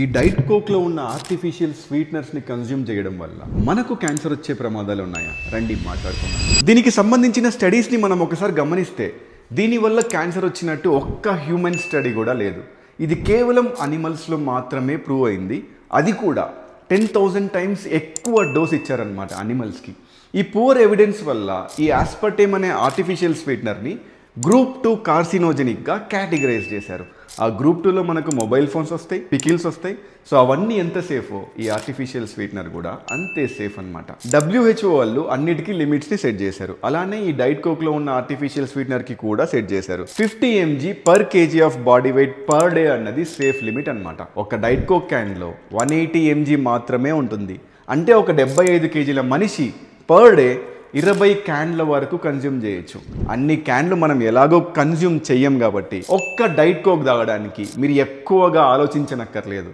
ఈ diet coke లో ఉన్న ఆర్టిఫిషియల్ స్వీట్నర్స్ ని కన్జ్యూమ్ చేయడం వల్ల మనకు క్యాన్సర్ వచ్చే ప్రమాదాలు ఉన్నాయా రండి మాట్లాడుకుందాం. దీనికి సంబంధించిన స్టడీస్ ని మనం ఒకసారి గమనిస్తే దీనివల్ల క్యాన్సర్ వచ్చినట్టు ఒక్క హ్యూమన్ స్టడీ కూడా లేదు. ఇది కేవలం అనిమల్స్ లో మాత్రమే ప్రూవ్ అయింది. అది కూడా 10,000 టైమ్స్ ఎక్కువ డోస్ ఇచ్చారనమాట అనిమల్స్ కి. ఈ పూర్ ఎవిడెన్స్ వల్ల ఈ ఆస్పర్టేమ్ అనే ఆర్టిఫిషియల్ స్వీట్నర్ ని గ్రూప్ 2 కార్సినోజెనిక్ గా కేటగిరైజ్ చేశారు. ఆ గ్రూప్ 2లో మనకు మొబైల్ ఫోన్స్ వస్తాయి, పికిల్స్ వస్తాయి. సో అవన్నీ ఎంత సేఫో ఈ ఆర్టిఫిషియల్ స్వీట్నర్ కూడా అంతే సేఫ్ అనమాట. WHO వాళ్ళు అన్నిటికీ లిమిట్స్ ని సెట్ చేశారు. అలానే ఈ డైట్ కోక్ లో ఉన్న ఆర్టిఫిషియల్ స్వీట్నర్ కి కూడా సెట్ చేశారు. 50 mg per kg of body weight per day అన్నది సేఫ్ లిమిట్ అనమాట. ఒక డైట్ కోక్ క్యాన్ లో 180 mg మాత్రమే ఉంటుంది. అంటే ఒక 75 kgల మనిషి పర్ డే 20 క్యాన్ల వరకు కన్జ్యూమ్ చేయొచ్చు. అన్ని క్యాన్లు మనం ఎలాగో కన్జ్యూమ్ చెయ్యం కాబట్టి ఒక్క డైట్ కోక్ తాగడానికి మీరు ఎక్కువగా ఆలోచించనక్కర్లేదు.